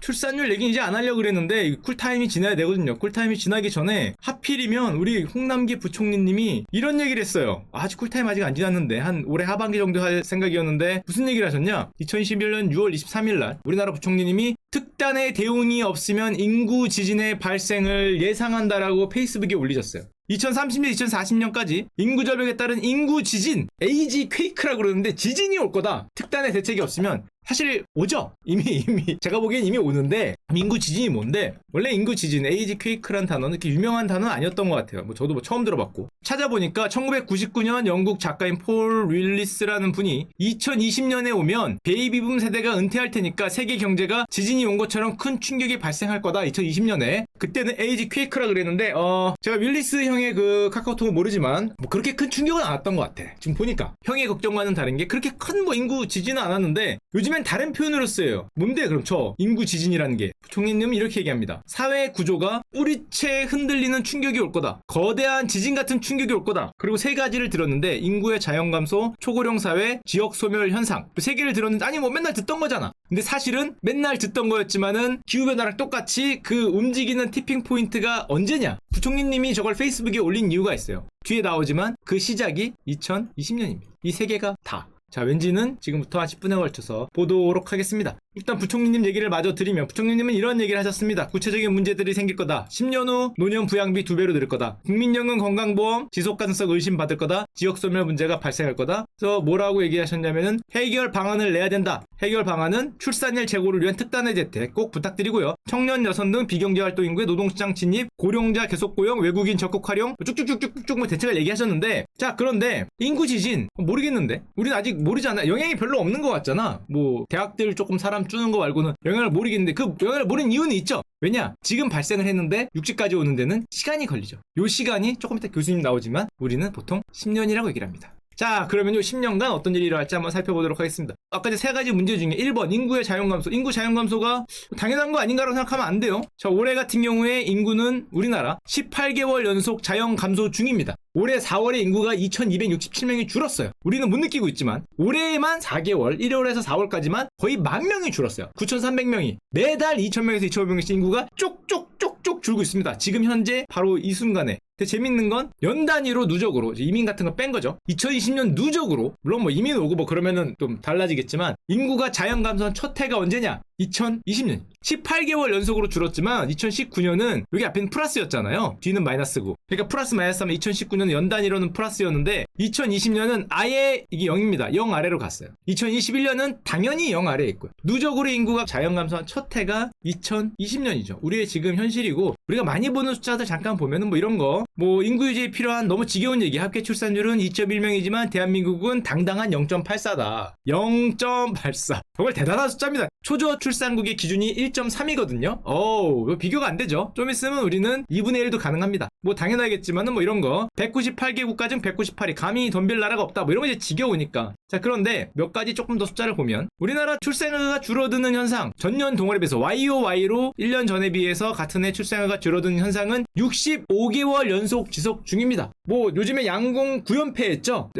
출산율 얘기 이제 안 하려고 그랬는데 쿨타임이 지나야 되거든요. 쿨타임이 지나기 전에 하필이면 우리 홍남기 부총리님이 이런 얘기를 했어요. 아직 쿨타임 아직 안 지났는데 한 올해 하반기 정도 할 생각이었는데 무슨 얘기를 하셨냐? 2021년 6월 23일 날 우리나라 부총리님이 특단의 대응이 없으면 인구 지진의 발생을 예상한다라고 페이스북에 올리셨어요. 2030년, 2040년까지 인구 절벽에 따른 인구 지진, 에이지 퀘이크라고 그러는데 지진이 올 거다. 특단의 대책이 없으면 사실 오죠. 이미 제가 보기엔 이미 오는데 인구 지진이 뭔데? 원래 인구 지진, 에이지 퀘이크란 단어는 이렇게 유명한 단어는 아니었던 것 같아요. 저도 처음 들어봤고 찾아보니까 1999년 영국 작가인 폴 윌리스라는 분이 2020년에 오면 베이비붐 세대가 은퇴할 테니까 세계 경제가 지진이 온 것처럼 큰 충격이 발생할 거다. 2020년에 그때는 에이지 퀘이크라 그랬는데 제가 윌리스 형의 그 카카오톡을 모르지만 뭐 그렇게 큰 충격은 안 왔던 것 같아. 지금 보니까 형의 걱정과는 다른 게 그렇게 큰 뭐 인구 지진은 안 왔는데 요즘엔 다른 표현으로 써요. 뭔데 그럼 저 인구 지진이라는 게? 부총리님은 이렇게 얘기합니다. 사회 구조가 뿌리채 흔들리는 충격이 올 거다. 거대한 지진 같은 충격이 올 거다. 그리고 세 가지를 들었는데 인구의 자연 감소, 초고령 사회, 지역 소멸 현상. 세 개를 들었는데 아니 뭐 맨날 듣던 거잖아. 근데 사실은 맨날 듣던 거였지만은 기후변화랑 똑같이 그 움직이는 티핑 포인트가 언제냐? 부총리님이 저걸 페이스북에 올린 이유가 있어요. 뒤에 나오지만 그 시작이 2020년입니다. 이 세 개가 다. 자, 왠지는 지금부터 한 10분에 걸쳐서 보도록 하겠습니다. 일단 부총리님 얘기를 마저 드리면 부총리님은 이런 얘기를 하셨습니다. 구체적인 문제들이 생길 거다. 10년 후 노년 부양비 2배로 늘 거다. 국민연금 건강보험 지속 가능성 의심받을 거다. 지역소멸 문제가 발생할 거다. 그래서 뭐라고 얘기하셨냐면은 해결 방안을 내야 된다. 해결 방안은 출산율 제고를 위한 특단의 재택 꼭 부탁드리고요. 청년 여성 등 비경제활동 인구의 노동시장 진입, 고령자 계속 고용, 외국인 적극 활용 쭉쭉쭉쭉쭉 뭐 대책을 얘기하셨는데 자 그런데 인구 지진 모르겠는데 우리는 아직 모르잖아. 영향이 별로 없는 것 같잖아. 뭐 대학들 조금 사람 주는 거 말고는 영향을 모르겠는데 그 영향을 모르는 이유는 있죠. 왜냐? 지금 발생을 했는데 육지까지 오는 데는 시간이 걸리죠. 요 시간이 조금 이따 교수님 나오지만 우리는 보통 10년이라고 얘기를 합니다. 자 그러면 요 10년간 어떤 일이 일어날지 한번 살펴보도록 하겠습니다. 아까 이제 세 가지 문제 중에 1번 인구의 자연감소. 인구 자연감소가 당연한 거 아닌가라고 생각하면 안 돼요. 자 올해 같은 경우에 인구는 우리나라 18개월 연속 자연감소 중입니다. 올해 4월에 인구가 2267명이 줄었어요. 우리는 못 느끼고 있지만 올해만 4개월 1월에서 4월까지만 거의 10,000명이 줄었어요. 9,300명이 매달 2,000명에서 2,500명씩 인구가 쪽쪽쪽쪽 줄고 있습니다. 지금 현재 바로 이 순간에. 근데 재밌는 건 연 단위로 누적으로 이민 같은 거 뺀 거죠. 2020년 누적으로 물론 뭐 이민 오고 뭐 그러면은 좀 달라지겠지만 인구가 자연 감소한 첫 해가 언제냐? 2020년 18개월 연속으로 줄었지만 2019년은 여기 앞에는 플러스였잖아요. 뒤는 마이너스고 그러니까 플러스 마이너스 하면 2019년은 연 단위로는 플러스였는데 2020년은 아예 이게 0입니다. 0 아래로 갔어요. 2021년은 당연히 0 아래에 있고요. 누적으로 인구가 자연 감소한 첫 해가 2020년이죠. 우리의 지금 현실이고 우리가 많이 보는 숫자들 잠깐 보면은 뭐 이런 거 뭐 인구 유지에 필요한 너무 지겨운 얘기 합계 출산율은 2.1명이지만 대한민국은 당당한 0.84다. 0.84 정말 대단한 숫자입니다. 초저 출산국의 기준이 1.3이거든요. 어우 비교가 안 되죠. 좀 있으면 우리는 2분의 1도 가능합니다. 뭐 당연하겠지만은 뭐 이런 거 198개 국가 중 198이 감히 덤빌 나라가 없다. 뭐 이런 거 이제 지겨우니까. 자 그런데 몇 가지 조금 더 숫자를 보면 우리나라 출생아가 줄어드는 현상 전년 동월에 비해서 YOY로 1년 전에 비해서 같은 해 출생아가 줄어드는 현상은 65개월 연속 지속 중입니다. 뭐 요즘에 양궁 9연패 했죠?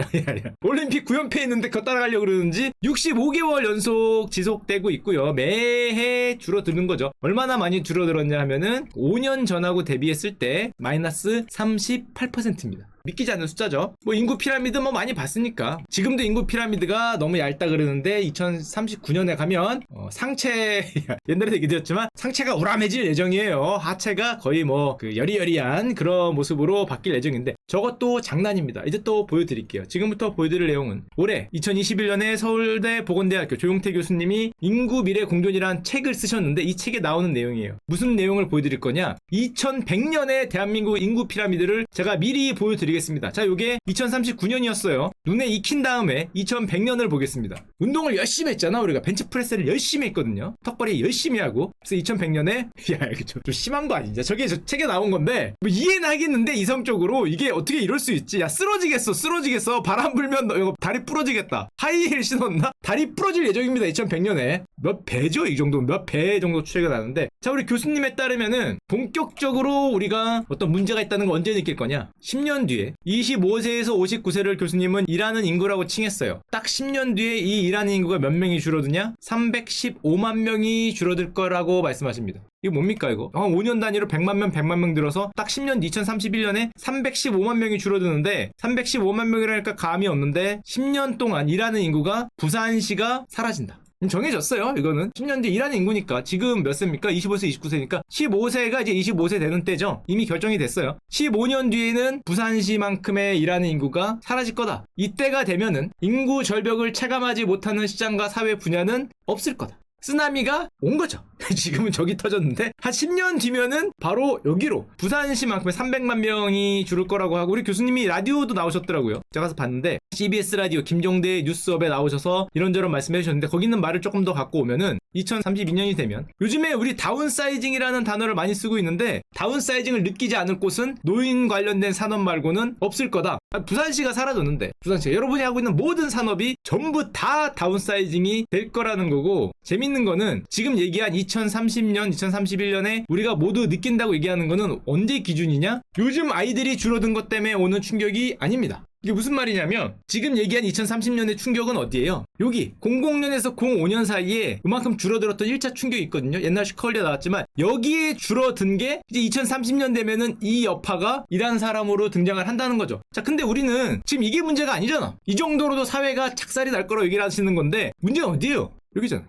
올림픽 9연패 했는데 그거 따라가려고 그러는지 65개월 연속 지속되고 있고요. 매해 줄어드는 거죠. 얼마나 많이 줄어들었냐 하면은 5년 전하고 대비했을 때 마이너스 38%입니다. 믿기지 않는 숫자죠. 뭐 인구 피라미드 뭐 많이 봤으니까. 지금도 인구 피라미드가 너무 얇다 그러는데 2039년에 가면 상체 옛날에 얘기 드렸지만 상체가 우람해질 예정이에요. 하체가 거의 뭐 그 여리여리한 그런 모습으로 바뀔 예정인데 저것도 장난입니다. 이제 또 보여드릴게요. 지금부터 보여드릴 내용은 올해 2021년에 서울대 보건대학교 조용태 교수님이 인구 미래 공존이라는 책을 쓰셨는데 이 책에 나오는 내용이에요. 무슨 내용을 보여드릴 거냐? 2100년에 대한민국 인구 피라미드를 제가 미리 보여드리겠습니다. 자, 요게 2039년이었어요. 눈에 익힌 다음에 2100년을 보겠습니다. 운동을 열심히 했잖아. 우리가 벤치프레스를 열심히 했거든요. 턱걸이 열심히 하고. 그래서 2100년에 야, 이게 좀 심한 거 아니냐? 저게 저 책에 나온 건데 뭐 이해는 하겠는데 이성적으로 이게 어떻게 이럴 수 있지? 야, 쓰러지겠어. 바람 불면 너 이거 다리 부러지겠다. 하이힐 신었나? 다리 부러질 예정입니다. 2100년에. 몇 배죠? 이 정도 몇 배 정도 추이가 나는데 자, 우리 교수님에 따르면은 본격적으로 우리가 어떤 문제가 있다는 걸 언제 느낄 거냐? 10년 뒤에 마지막에 25세에서 59세를 교수님은 일하는 인구라고 칭했어요. 딱 10년 뒤에 이 일하는 인구가 몇 명이 줄어드냐? 315만 명이 줄어들 거라고 말씀하십니다. 이거 뭡니까 이거? 5년 단위로 100만 명, 100만 명 들어서 딱 10년 뒤 2031년에 315만 명이 줄어드는데 315만 명이라니까 감이 없는데 10년 동안 일하는 인구가 부산시가 사라진다. 정해졌어요. 이거는 10년 뒤 일하는 인구니까 지금 몇 세입니까? 25세, 29세니까 15세가 이제 25세 되는 때죠. 이미 결정이 됐어요. 15년 뒤에는 부산시만큼의 일하는 인구가 사라질 거다. 이때가 되면은 인구 절벽을 체감하지 못하는 시장과 사회 분야는 없을 거다. 쓰나미가 온 거죠. 지금은 저기 터졌는데 한 10년 뒤면은 바로 여기로 부산시만큼의 300만 명이 줄을 거라고 하고 우리 교수님이 라디오도 나오셨더라고요. 제가 가서 봤는데 CBS 라디오 김종대 뉴스업에 나오셔서 이런저런 말씀해 주셨는데 거기 있는 말을 조금 더 갖고 오면은 2032년이 되면 요즘에 우리 다운사이징이라는 단어를 많이 쓰고 있는데 다운사이징을 느끼지 않을 곳은 노인 관련된 산업 말고는 없을 거다. 부산시가 사라졌는데 부산시가 여러분이 하고 있는 모든 산업이 전부 다 다운사이징이 될 거라는 거고 재밌는 거는 지금 얘기한 2030년, 2031년에 우리가 모두 느낀다고 얘기하는 거는 언제 기준이냐? 요즘 아이들이 줄어든 것 때문에 오는 충격이 아닙니다. 이게 무슨 말이냐면 지금 얘기한 2030년의 충격은 어디예요? 여기 00년에서 05년 사이에 그만큼 줄어들었던 1차 충격이 있거든요. 옛날 슈커리에 나왔지만 여기에 줄어든 게 이제 2030년 되면은 이 여파가 일하는 사람으로 등장을 한다는 거죠. 자, 근데 우리는 지금 이게 문제가 아니잖아. 이 정도로도 사회가 착살이 날 거라고 얘기를 하시는 건데 문제는 어디예요? 여기잖아.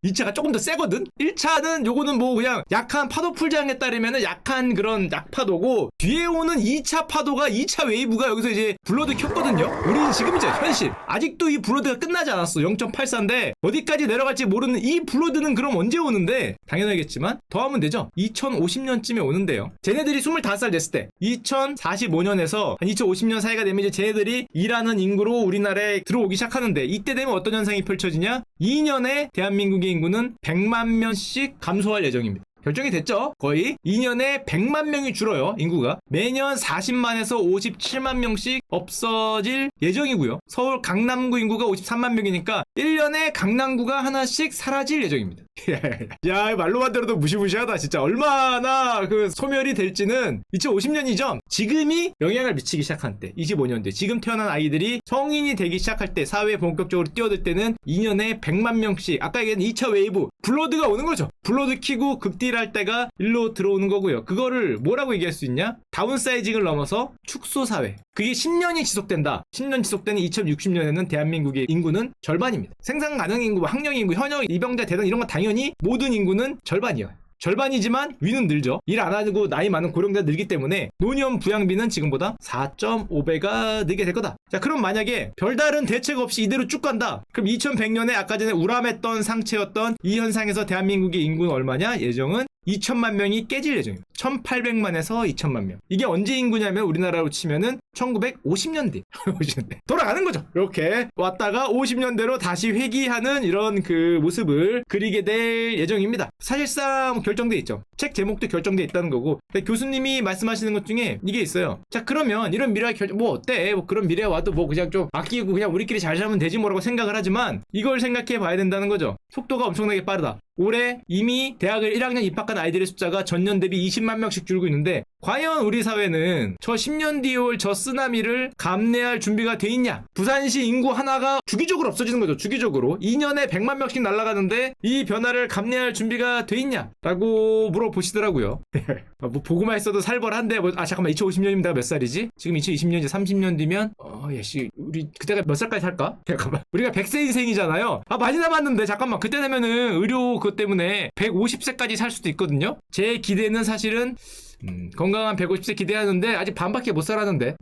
2차가 조금 더 세거든? 1차는 요거는 뭐 그냥 약한 파도 풀장에 따르면은 약한 그런 약파도고 뒤에 오는 2차 파도가 2차 웨이브가 여기서 이제 블러드 켰거든요? 우리는 지금 이제 현실 아직도 이 블러드가 끝나지 않았어. 0.84인데 어디까지 내려갈지 모르는 이 블러드는 그럼 언제 오는데 당연하겠지만 더하면 되죠. 2050년쯤에 오는데요. 쟤네들이 25살 됐을 때 2045년에서 한 2050년 사이가 되면 이제 쟤네들이 일하는 인구로 우리나라에 들어오기 시작하는데 이때 되면 어떤 현상이 펼쳐지냐? 2년에 대한민국의 인구는 100만 명씩 감소할 예정입니다. 결정이 됐죠? 거의 2년에 100만 명이 줄어요. 인구가 매년 40만에서 57만 명씩 없어질 예정이고요. 서울 강남구 인구가 53만 명이니까 1년에 강남구가 하나씩 사라질 예정입니다. 야, 말로만 들어도 무시무시하다. 진짜 얼마나 그 소멸이 될지는 2050년이죠. 지금이 영향을 미치기 시작한 때 25년 뒤 지금 태어난 아이들이 성인이 되기 시작할 때 사회에 본격적으로 뛰어들 때는 2년에 100만 명씩 아까 얘기한 2차 웨이브 블러드가 오는 거죠. 블러드 키고 급딜할 때가 일로 들어오는 거고요. 그거를 뭐라고 얘기할 수 있냐? 다운사이징을 넘어서 축소사회. 그게 10년이 지속된다. 10년 지속되는 2060년에는 대한민국의 인구는 절반입니다. 생산 가능 인구, 학령 인구, 현역, 입영자, 대단 이런 건 당연히 모든 인구는 절반이에요. 절반이지만 위는 늘죠. 일 안 하고 나이 많은 고령자 늘기 때문에 노년 부양비는 지금보다 4.5배가 늘게 될 거다. 자, 그럼 만약에 별다른 대책 없이 이대로 쭉 간다. 그럼 2100년에 아까 전에 우람했던 상체였던 이 현상에서 대한민국의 인구는 얼마냐? 예정은 2천만 명이 깨질 예정입니다. 1800만에서 2천만 명. 이게 언제 인구냐면 우리나라로 치면은 1950년대. 돌아가는 거죠. 이렇게 왔다가 50년대로 다시 회귀하는 이런 그 모습을 그리게 될 예정입니다. 사실상 결정돼 있죠. 책 제목도 결정돼 있다는 거고. 교수님이 말씀하시는 것 중에 이게 있어요. 자, 그러면 이런 미래 뭐 어때? 뭐 그런 미래 와도 뭐 그냥 좀 아끼고 그냥 우리끼리 잘 살면 되지 뭐라고 생각을 하지만 이걸 생각해 봐야 된다는 거죠. 속도가 엄청나게 빠르다. 올해 이미 대학을 1학년 입학한 아이들의 숫자가 전년 대비 20만 명씩 줄고 있는데 과연 우리 사회는 저 10년 뒤에 올 저 쓰나미를 감내할 준비가 돼 있냐? 부산시 인구 하나가 주기적으로 없어지는 거죠. 주기적으로 2년에 100만 명씩 날아가는데 이 변화를 감내할 준비가 돼 있냐? 라고 물어보시더라고요. 뭐 보고만 있어도 살벌한데 잠깐만 2050년이면 내가 몇 살이지? 지금 2020년 이제 30년 뒤면 우리 그때가 몇 살까지 살까? 잠깐만 우리가 100세 인생이잖아요. 많이 남았는데 잠깐만 그때 되면은 의료 그것 때문에 150세까지 살 수도 있거든요. 제 기대는 사실은 건강한 150세 기대하는데 아직 반밖에 못 살았는데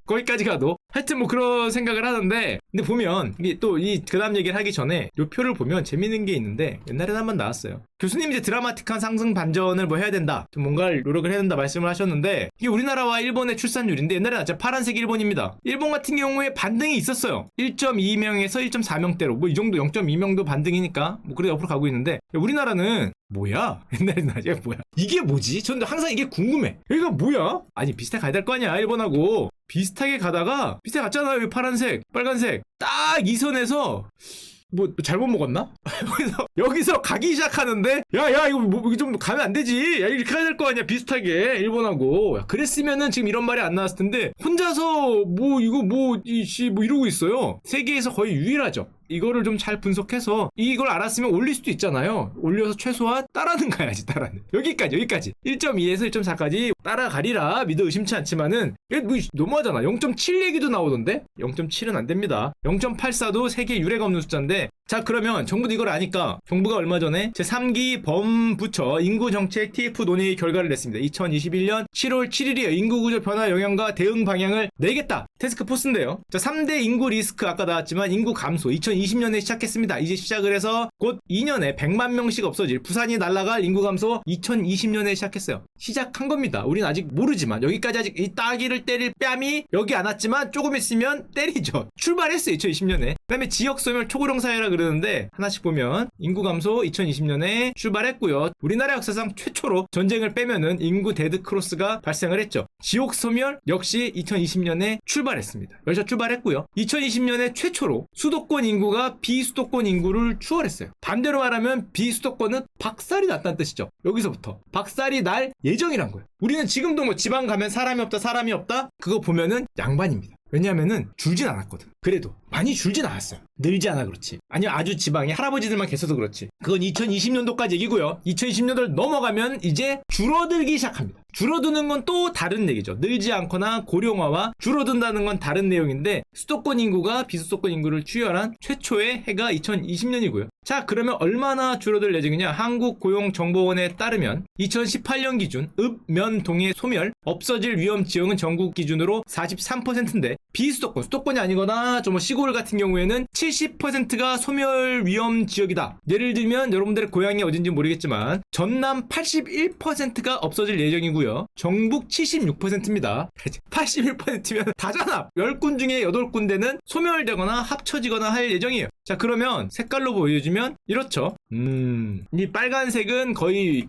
거기까지 가도 하여튼 뭐 그런 생각을 하는데 근데 보면 이게 또 그 다음 얘기를 하기 전에 요 표를 보면 재밌는 게 있는데 옛날에 한번 나왔어요. 교수님이 이제 드라마틱한 상승 반전을 뭐 해야 된다 좀 뭔가를 노력을 해야 된다 말씀을 하셨는데 이게 우리나라와 일본의 출산율인데 옛날에 진짜 파란색 일본입니다. 일본 같은 경우에 반등이 있었어요. 1.2명에서 1.4명대로 뭐 이 정도 0.2명도 반등이니까 뭐 그래 옆으로 가고 있는데 우리나라는 뭐야? 옛날에는 아직 뭐야? 이게 뭐지? 저는 항상 이게 궁금해. 여기가 뭐야? 아니 비슷하게 가야 될 거 아니야 일본하고. 비슷하게 가다가 비슷하게 갔잖아요. 여기 파란색 빨간색 딱 이 선에서 뭐 잘못 먹었나? 여기서 가기 시작하는데 야 이거 뭐 좀 가면 안 되지. 야 이렇게 해야 될 거 아니야 비슷하게 일본하고. 야, 그랬으면은 지금 이런 말이 안 나왔을 텐데 혼자서 뭐 이거 뭐 이러고 있어요. 세계에서 거의 유일하죠. 이거를 좀 잘 분석해서 이걸 알았으면 올릴 수도 있잖아요. 올려서 최소한 따라는 가야지. 따라는 여기까지 1.2에서 1.4까지 따라가리라 믿어 의심치 않지만은 뭐 너무하잖아. 0.7 얘기도 나오던데 0.7은 안 됩니다. 0.84도 세계 유례가 없는 숫자인데 자 그러면 정부도 이걸 아니까 정부가 얼마 전에 제3기 범부처 인구정책 TF 논의 결과를 냈습니다. 2021년 7월 7일이에요. 인구구조 변화 영향과 대응 방향을 내겠다. 태스크포스인데요. 자 3대 인구 리스크 아까 나왔지만 인구 감소 2020년에 시작했습니다. 이제 시작을 해서 곧 2년에 100만 명씩 없어질 부산이 날아갈 인구 감소 2020년에 시작했어요. 시작한 겁니다. 우린 아직 모르지만 여기까지 아직 이 따기를 때릴 뺨이 여기 안 왔지만 조금 있으면 때리죠. 출발했어요. 2020년에. 그 다음에 지역소멸 초고령 사회라 그러는데 하나씩 보면 인구 감소 2020년에 출발했고요. 우리나라 역사상 최초로 전쟁을 빼면은 인구 데드크로스가 발생을 했죠. 지역소멸 역시 2020년에 출발했습니다. 여기서 출발했고요. 2020년에 최초로 수도권 인구가 비수도권 인구를 추월했어요. 반대로 말하면 비수도권은 박살이 났다는 뜻이죠. 여기서부터 박살이 날 예정이란 거예요. 우리는 지금도 뭐 지방 가면 사람이 없다 그거 보면은 양반입니다. 왜냐하면은 줄진 않았거든. 그래도 많이 줄진 않았어요. 늘지 않아 그렇지. 아니면 아주 지방에 할아버지들만 계셔도 그렇지. 그건 2020년도까지 얘기고요. 2020년도를 넘어가면 이제 줄어들기 시작합니다. 줄어드는 건 또 다른 얘기죠. 늘지 않거나 고령화와 줄어든다는 건 다른 내용인데 수도권 인구가 비수도권 인구를 추월한 최초의 해가 2020년이고요. 자 그러면 얼마나 줄어들 예정이냐. 한국고용정보원에 따르면 2018년 기준 읍, 면, 동해, 소멸 없어질 위험 지역은 전국 기준으로 43%인데 비수도권, 수도권이 아니거나 좀 시골 같은 경우에는 70%가 소멸 위험 지역이다. 예를 들면 여러분들의 고향이 어딘지 모르겠지만 전남 81%가 없어질 예정이고요. 정북 76%입니다. 81%면 다잖아. 10군 중에 8군데는 소멸되거나 합쳐지거나 할 예정이에요. 자 그러면 색깔로 보여주면 이렇죠. 이 빨간색은 거의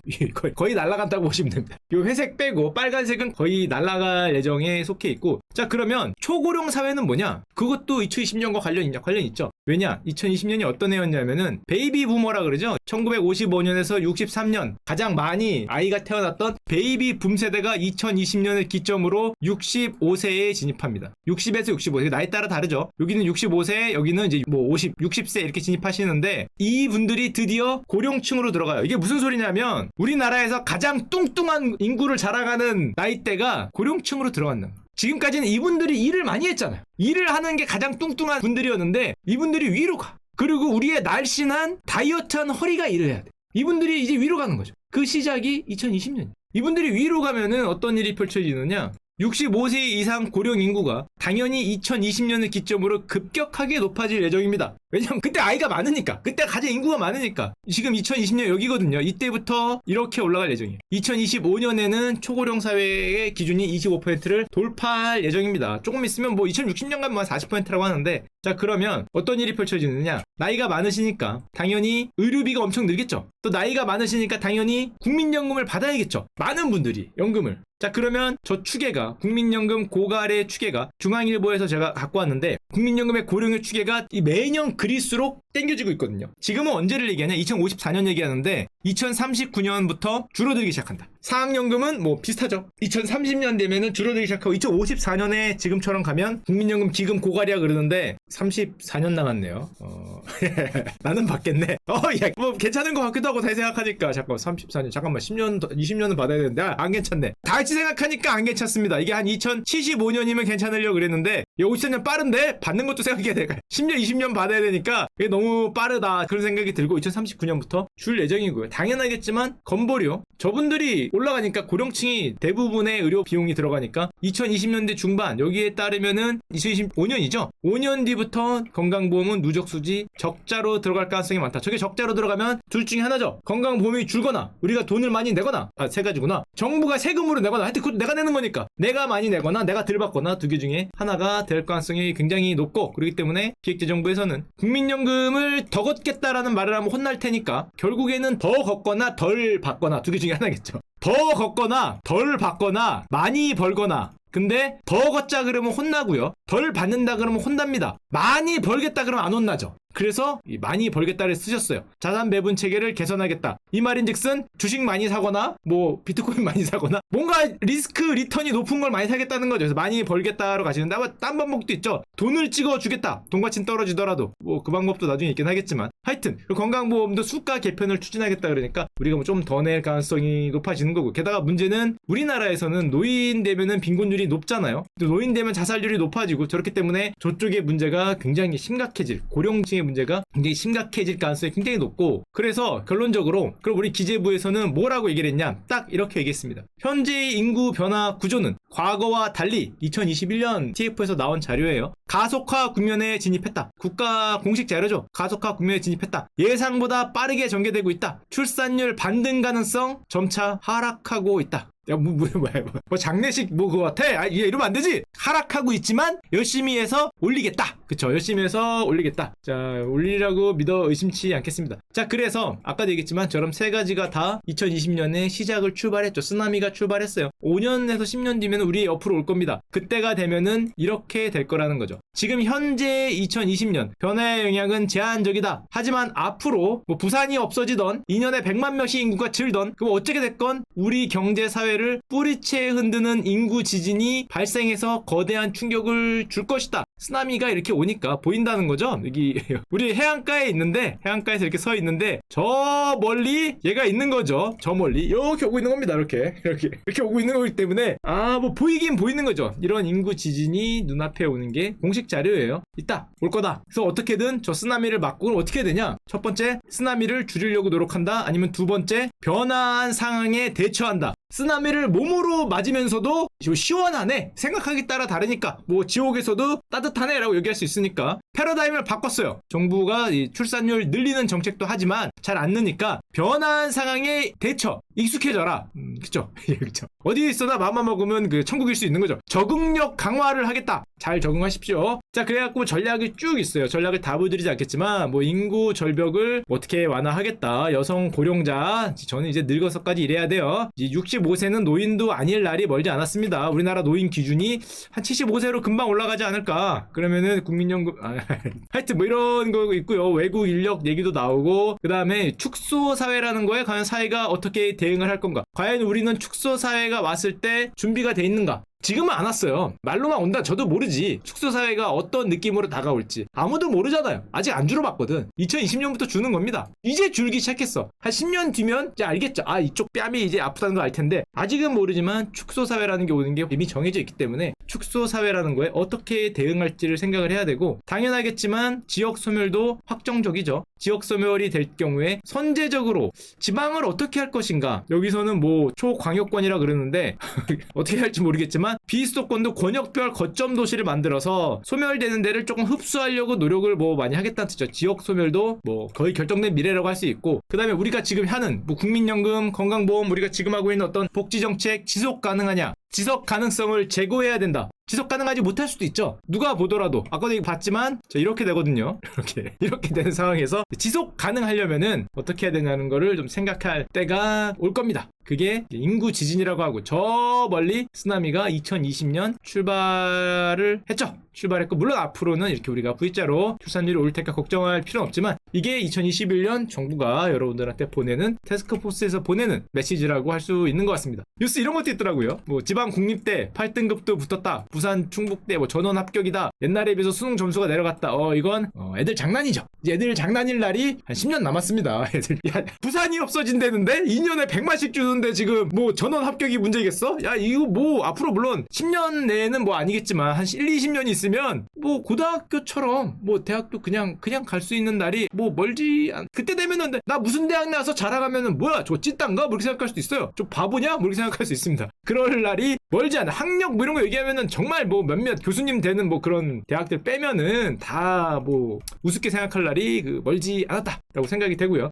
날아간다고 보시면 됩니다. 이 회색 빼고 빨간색은 거의 날아갈 예정에 속해 있고 자 그러면 초고령 사회는 뭐냐? 그것도 2020년과 관련 있죠. 왜냐? 2020년이 어떤 해였냐면은 베이비 부머라 그러죠. 1955년에서 63년 가장 많이 아이가 태어났던 베이비 붐 세대가 2020년을 기점으로 65세에 진입합니다. 60에서 65세 나이 따라 다르죠. 여기는 65세, 여기는 이제 뭐 60세 이렇게 진입하시는데 이분들이 드디어 고령층으로 들어가요. 이게 무슨 소리냐면 우리나라에서 가장 뚱뚱한 인구를 자랑하는 나이대가 고령층으로 들어간다. 지금까지는 이분들이 일을 많이 했잖아요. 일을 하는 게 가장 뚱뚱한 분들이었는데 이분들이 위로 가. 그리고 우리의 날씬한 다이어트한 허리가 일을 해야 돼. 이분들이 이제 위로 가는 거죠. 그 시작이 2020년. 이분들이 위로 가면은 어떤 일이 펼쳐지느냐. 65세 이상 고령 인구가 당연히 2020년을 기점으로 급격하게 높아질 예정입니다. 왜냐면 그때 아이가 많으니까. 그때 가장 인구가 많으니까. 지금 2020년 여기거든요. 이때부터 이렇게 올라갈 예정이에요. 2025년에는 초고령 사회의 기준이 25%를 돌파할 예정입니다. 조금 있으면 뭐 2060년 가면 40%라고 하는데 자 그러면 어떤 일이 펼쳐지느냐. 나이가 많으시니까 당연히 의료비가 엄청 늘겠죠. 또 나이가 많으시니까 당연히 국민연금을 받아야겠죠. 많은 분들이 연금을. 자 그러면 저 추계가 국민연금 고갈의 추계가 중앙일보에서 제가 갖고 왔는데 국민연금의 고령의 추계가 매년 그릴수록 땡겨지고 있거든요. 지금은 언제를 얘기하냐 2054년 얘기하는데 2039년부터 줄어들기 시작한다. 사학연금은 뭐 비슷하죠. 2030년 되면은 줄어들기 시작하고 2054년에 지금처럼 가면 국민연금 기금 고갈이야 그러는데 34년 남았네요. 나는 받겠네. 야, 뭐 괜찮은 것 같기도 하고 다시 생각하니까 잠깐만 34년 잠깐만 10년 20년은 받아야 되는데 안 괜찮네. 다시 생각하니까 안 괜찮습니다. 이게 한 2075년이면 괜찮으려고 그랬는데 54년 빠른데 받는 것도 생각해야 될까요? 10년 20년 받아야 되니까 이게 너무 빠르다 그런 생각이 들고 2039년부터 줄 예정이고요. 당연하겠지만 건보료 저분들이 올라가니까 고령층이 대부분의 의료 비용이 들어가니까 2020년대 중반 여기에 따르면은 2025년이죠. 5년 뒤부터 건강보험은 누적수지 적자로 들어갈 가능성이 많다. 저게 적자로 들어가면 둘 중에 하나죠. 건강보험이 줄거나 우리가 돈을 많이 내거나 세 가지구나. 정부가 세금으로 내거나 하여튼 그것도 내가 내는 거니까 내가 많이 내거나 내가 덜 받거나 두 개 중에 하나가 될 가능성이 굉장히 높고 그렇기 때문에 기획재정부에서는 국민연금을 더 걷겠다라는 말을 하면 혼날 테니까 결국에는 더 걷거나 덜 받거나 두 개 중에 하나겠죠. 더 걷거나 덜 받거나 많이 벌거나. 근데 더 걷자 그러면 혼나고요. 덜 받는다 그러면 혼납니다. 많이 벌겠다 그러면 안 혼나죠. 그래서 많이 벌겠다를 쓰셨어요. 자산 배분 체계를 개선하겠다. 이 말인즉슨 주식 많이 사거나 뭐 비트코인 많이 사거나 뭔가 리스크 리턴이 높은 걸 많이 사겠다는 거죠. 그래서 많이 벌겠다로 가시는데 아마 딴 방법도 있죠. 돈을 찍어 주겠다. 돈가치는 떨어지더라도 뭐 그 방법도 나중에 있긴 하겠지만 하여튼 건강보험도 수가 개편을 추진하겠다 그러니까 우리가 뭐 좀 더 낼 가능성이 높아지는 거고 게다가 문제는 우리나라에서는 노인 되면은 빈곤율이 높잖아요. 노인 되면 자살률이 높아지고 저렇기 때문에 저쪽의 문제가 굉장히 심각해질 고령층의 문제가 굉장히 심각해질 가능성이 굉장히 높고 그래서 결론적으로 그럼 우리 기재부에서는 뭐라고 얘기를 했냐 딱 이렇게 얘기했습니다. 현재의 인구 변화 구조는 과거와 달리 2021년 TF에서 나온 자료예요. 가속화 국면에 진입했다. 국가 공식 자료죠. 가속화 국면에 진입했다. 예상보다 빠르게 전개되고 있다. 출산율 반등 가능성 점차 하락하고 있다. 야, 뭐, 장례식, 그거 같아? 아, 이러면 안 되지! 하락하고 있지만, 열심히 해서 올리겠다! 그쵸, 열심히 해서 올리겠다. 자, 올리라고 믿어 의심치 않겠습니다. 자, 그래서, 아까도 얘기했지만, 저럼 세 가지가 다 2020년에 시작을 출발했죠. 쓰나미가 출발했어요. 5년에서 10년 뒤면 우리 옆으로 올 겁니다. 그때가 되면은, 이렇게 될 거라는 거죠. 지금 현재 2020년, 변화의 영향은 제한적이다. 하지만 앞으로, 뭐, 부산이 없어지던, 2년에 100만 명씩 인구가 줄던, 그럼 어떻게 됐건, 우리 경제, 사회 를 뿌리채 흔드는 인구 지진이 발생해서 거대한 충격을 줄 것이다. 쓰나미가 이렇게 오니까 보인다는 거죠. 여기 우리 해안가에 있는데 해안가에서 이렇게 서 있는데 저 멀리 얘가 있는 거죠. 저 멀리 이렇게 오고 있는 겁니다. 이렇게 오고 있는 거기 때문에 뭐 보이긴 보이는 거죠. 이런 인구 지진이 눈앞에 오는 게 공식 자료예요. 있다. 올 거다. 그래서 어떻게든 저 쓰나미를 막고 어떻게 되냐? 첫 번째 쓰나미를 줄이려고 노력한다. 아니면 두 번째 변화한 상황에 대처한다. 쓰나미를 몸으로 맞으면서도 시원하네 생각하기 따라 다르니까 뭐 지옥에서도 따뜻하네 라고 얘기할 수 있으니까 패러다임을 바꿨어요. 정부가 이 출산율 늘리는 정책도 하지만 잘 안 느니까 변화한 상황에 대처 익숙해져라. 그쵸? 그쵸? 어디에 있어나 마음만 먹으면 그 천국일 수 있는 거죠. 적응력 강화를 하겠다. 잘 적응하십시오. 자, 그래갖고 전략이 쭉 있어요. 전략을 다 보여드리지 않겠지만 뭐 인구 절벽을 어떻게 완화하겠다. 여성 고령자 저는 이제 늙어서까지 일해야 돼요. 이제 65세는 노인도 아닐 날이 멀지 않았습니다. 우리나라 노인 기준이 한 75세로 금방 올라가지 않을까. 그러면은 국민연금 하여튼 뭐 이런 거 있고요. 외국 인력 얘기도 나오고 그 다음에 축소 사회라는 거에 과연 사회가 어떻게 대응을 할 건가. 과연 우리는 축소 사회가 왔을 때 준비가 돼 있는가. 지금은 안 왔어요. 말로만 온다. 저도 모르지. 축소사회가 어떤 느낌으로 다가올지. 아무도 모르잖아요. 아직 안 줄어봤거든. 2020년부터 주는 겁니다. 이제 줄기 시작했어. 한 10년 뒤면 이제 알겠죠. 이쪽 뺨이 이제 아프다는 거 알 텐데 아직은 모르지만 축소사회라는 게 오는 게 이미 정해져 있기 때문에 축소사회라는 거에 어떻게 대응할지를 생각을 해야 되고 당연하겠지만 지역소멸도 확정적이죠. 지역소멸이 될 경우에 선제적으로 지방을 어떻게 할 것인가. 여기서는 뭐 초광역권이라 그러는데 어떻게 할지 모르겠지만 비수도권도 권역별 거점 도시를 만들어서 소멸되는 데를 조금 흡수하려고 노력을 뭐 많이 하겠다는 뜻이죠. 지역 소멸도 뭐 거의 결정된 미래라고 할 수 있고 그 다음에 우리가 지금 하는 뭐 국민연금, 건강보험 우리가 지금 하고 있는 어떤 복지정책 지속 가능하냐 지속 가능성을 제고해야 된다. 지속 가능하지 못할 수도 있죠. 누가 보더라도 아까도 봤지만 이렇게 되거든요. 이렇게 되는 상황에서 지속 가능하려면은 어떻게 해야 되냐는 거를 좀 생각할 때가 올 겁니다. 그게 인구 지진이라고 하고 저 멀리 쓰나미가 2020년 출발을 했죠. 출발했고 물론 앞으로는 이렇게 우리가 V자로 출산율이 올 테니까 걱정할 필요는 없지만 이게 2021년 정부가 여러분들한테 보내는 태스크포스에서 보내는 메시지라고 할 수 있는 것 같습니다. 뉴스 이런 것도 있더라고요. 뭐 지방 국립대 8등급도 붙었다. 부산 충북대 뭐 전원 합격이다. 옛날에 비해서 수능 점수가 내려갔다. 이건 애들 장난이죠. 이제 애들 장난일 날이 한 10년 남았습니다. 애들 부산이 없어진다는데 2년에 100만씩 주는데 지금 뭐 전원 합격이 문제겠어? 야 이거 뭐 앞으로 물론 10년 내에는 뭐 아니겠지만 한 1, 20년이 있으면 뭐 고등학교처럼 뭐 대학도 그냥 갈 수 있는 날이 뭐 멀지 그때 되면은 나 무슨 대학 나와서 자라가면은 뭐야 저 찐딴가? 뭐 이렇게 생각할 수도 있어요. 좀 바보냐? 뭐 이렇게 생각할 수 있습니다. 그럴 날이 멀지 않아. 학력 뭐 이런 거 얘기하면은 정말 뭐 몇몇 교수님 되는 뭐 그런 대학들 빼면은 다 뭐 우습게 생각할 날이 멀지 않았다라고 생각이 되고요.